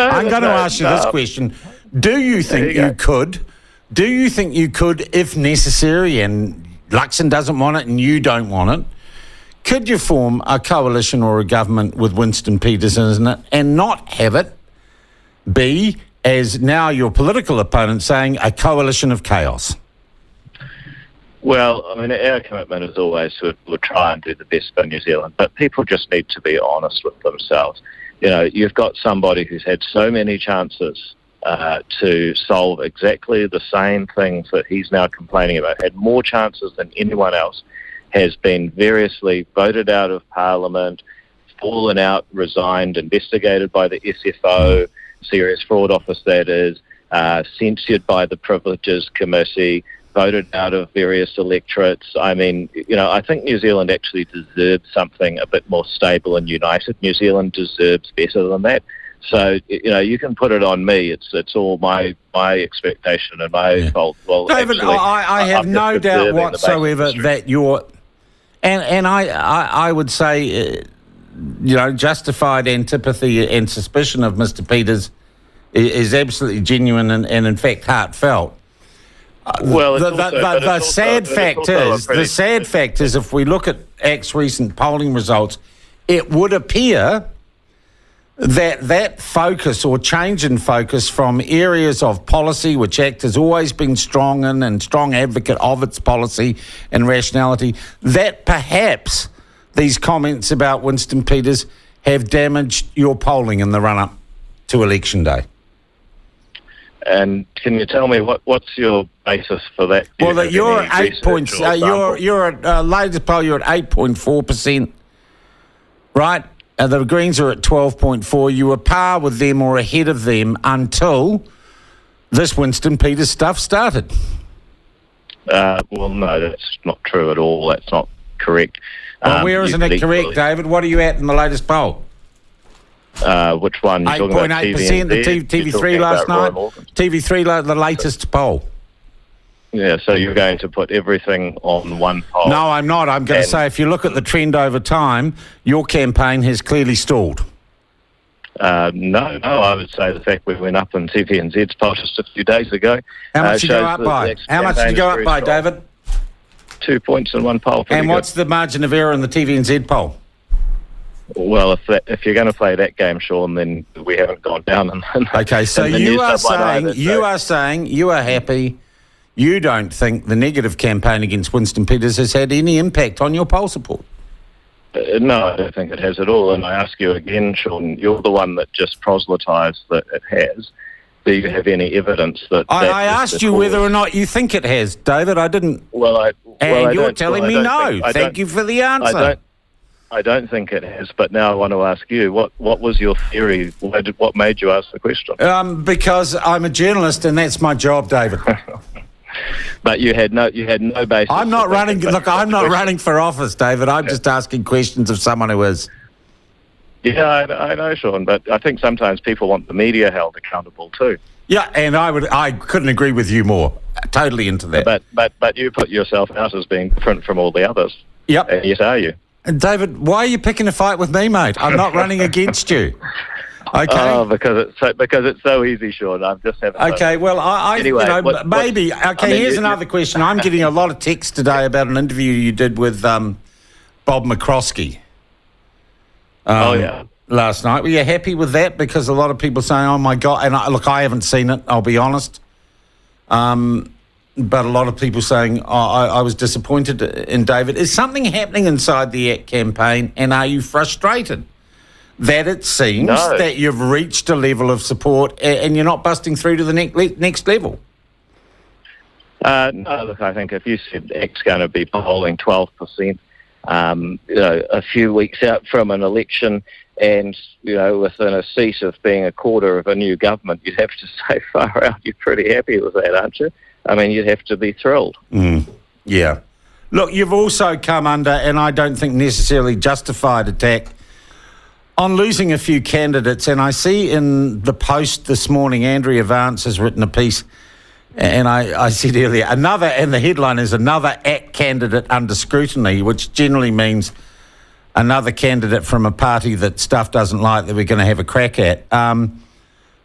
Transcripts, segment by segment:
I'm going to ask you this question. Do you think you could? Do you think you could, if necessary, and Luxon doesn't want it and you don't want it, could you form a coalition or a government with Winston Peters in it and not have it be, as now your political opponent saying, a coalition of chaos? Well, I mean, our commitment is always to try and do the best for New Zealand, but people just need to be honest with themselves. You know, you've got somebody who's had so many chances to solve exactly the same things that he's now complaining about, had more chances than anyone else, has been variously voted out of Parliament, fallen out, resigned, investigated by the SFO, Serious Fraud Office that is, censured by the Privileges Committee, voted out of various electorates. I mean, you know, I think New Zealand actually deserves something a bit more stable and united. New Zealand deserves better than that. So, you know, you can put it on me. It's all my expectation and my fault. Well, David, actually, I have no doubt whatsoever that you're... And I would say, you know, justified antipathy and suspicion of Mr. Peters is absolutely genuine and in fact, heartfelt. Well, the sad fact is, if we look at ACT's recent polling results, it would appear that focus or change in focus from areas of policy, which ACT has always been strong in and strong advocate of its policy and rationality, that perhaps these comments about Winston Peters have damaged your polling in the run-up to Election Day. And can you tell me what's your basis for that? Well, that you're at 8 points. You're at latest poll. You're at 8.4%, right? The Greens are at 12.4%. You were par with them or ahead of them until this Winston Peters stuff started. Well, no, that's not true at all. That's not correct. Well, where isn't it correct, David? What are you at in the latest poll? Which one? 8.8%, the TV3 last night. TV3, the latest poll. Yeah, so you're going to put everything on one poll? No, I'm not. I'm going to say if you look at the trend over time, your campaign has clearly stalled. No, I would say the fact we went up in TVNZ's poll just a few days ago. How much did you go up by? How much did you go up by, David? 2 points in one poll. And what's the margin of error in the TVNZ poll? Well, if you're going to play that game, Sean, then we haven't gone down. Okay, so you are saying you are happy. You don't think the negative campaign against Winston Peters has had any impact on your poll support? No, I don't think it has at all. And I ask you again, Sean, you're the one that just proselytised that it has. Do you have any evidence that... I asked you whether or not you think it has, David. I didn't... you're telling me no. Thank you for the answer. I don't think it has, but now I want to ask you, what was your theory? What made you ask the question? Because I'm a journalist and that's my job, David. But you had no basis. I'm not running. Look, I'm not running for office, David. I'm just asking questions of someone who is. Yeah, I know, Sean, but I think sometimes people want the media held accountable too. Yeah, and I couldn't agree with you more. Totally into that. But you put yourself out as being different from all the others. Yep. And yes, are you? And David, why are you picking a fight with me, mate? I'm not running against you. Okay. Oh, because it's so easy, Sean. I'm just having. Okay. Well, anyway, maybe. Here's another question. I'm getting a lot of text today about an interview you did with Bob McCroskey. Last night. Were you happy with that? Because a lot of people saying, "Oh my God!" And I haven't seen it. I'll be honest. But a lot of people saying, I was disappointed in David. Is something happening inside the ACT campaign, and are you frustrated that it seems that you've reached a level of support and you're not busting through to the next level? No, look, I think if you said ACT's going to be polling 12%, a few weeks out from an election and, within a seat of being a quarter of a new government, you'd have to say far out, you're pretty happy with that, aren't you? I mean, you'd have to be thrilled. Yeah. Look, you've also come under, and I don't think necessarily justified attack, on losing a few candidates. And I see in the Post this morning, Andrea Vance has written a piece, and I said earlier, and the headline is another ACT candidate under scrutiny, which generally means another candidate from a party that stuff doesn't like that we're going to have a crack at.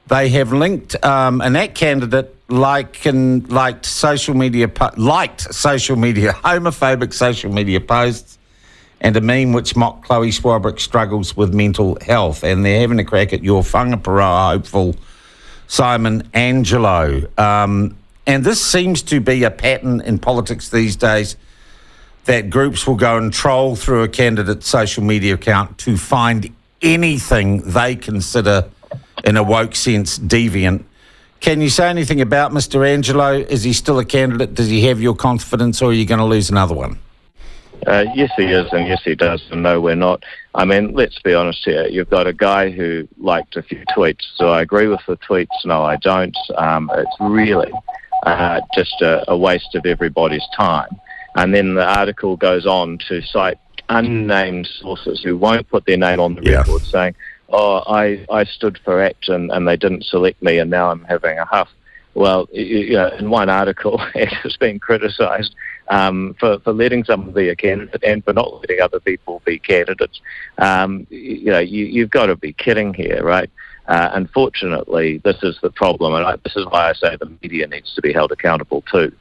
they have linked an ACT candidate liked social media homophobic social media posts and a meme which mocked Chloe Swarbrick's struggles with mental health, and they're having a crack at your whangaparoa hopeful Simon Angelo. And this seems to be a pattern in politics these days, that groups will go and troll through a candidate's social media account to find anything they consider, in a woke sense, deviant. Can you say anything about Mr. Angelo? Is he still a candidate? Does he have your confidence, or are you going to lose another one? Yes, he is, and yes, he does, and no, we're not. I mean, let's be honest here. You've got a guy who liked a few tweets, so I agree with the tweets. No, I don't. It's really just a waste of everybody's time. And then the article goes on to cite unnamed sources who won't put their name on the record, saying, "Oh, I stood for ACT and they didn't select me, and now I'm having a huff." Well, in one article, ACT has been criticised for letting someone be a candidate and for not letting other people be candidates. You've got to be kidding here, right? Unfortunately, this is the problem, and this is why I say the media needs to be held accountable too.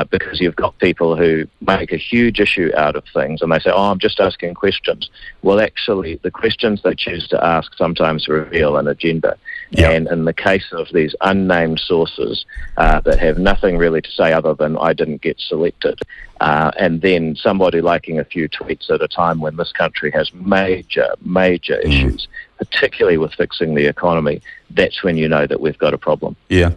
Because you've got people who make a huge issue out of things and they say, "Oh, I'm just asking questions." Well, actually, the questions they choose to ask sometimes reveal an agenda. Yep. And in the case of these unnamed sources that have nothing really to say other than "I didn't get selected," and then somebody liking a few tweets at a time when this country has major issues, particularly with fixing the economy, that's when you know that we've got a problem. Yeah.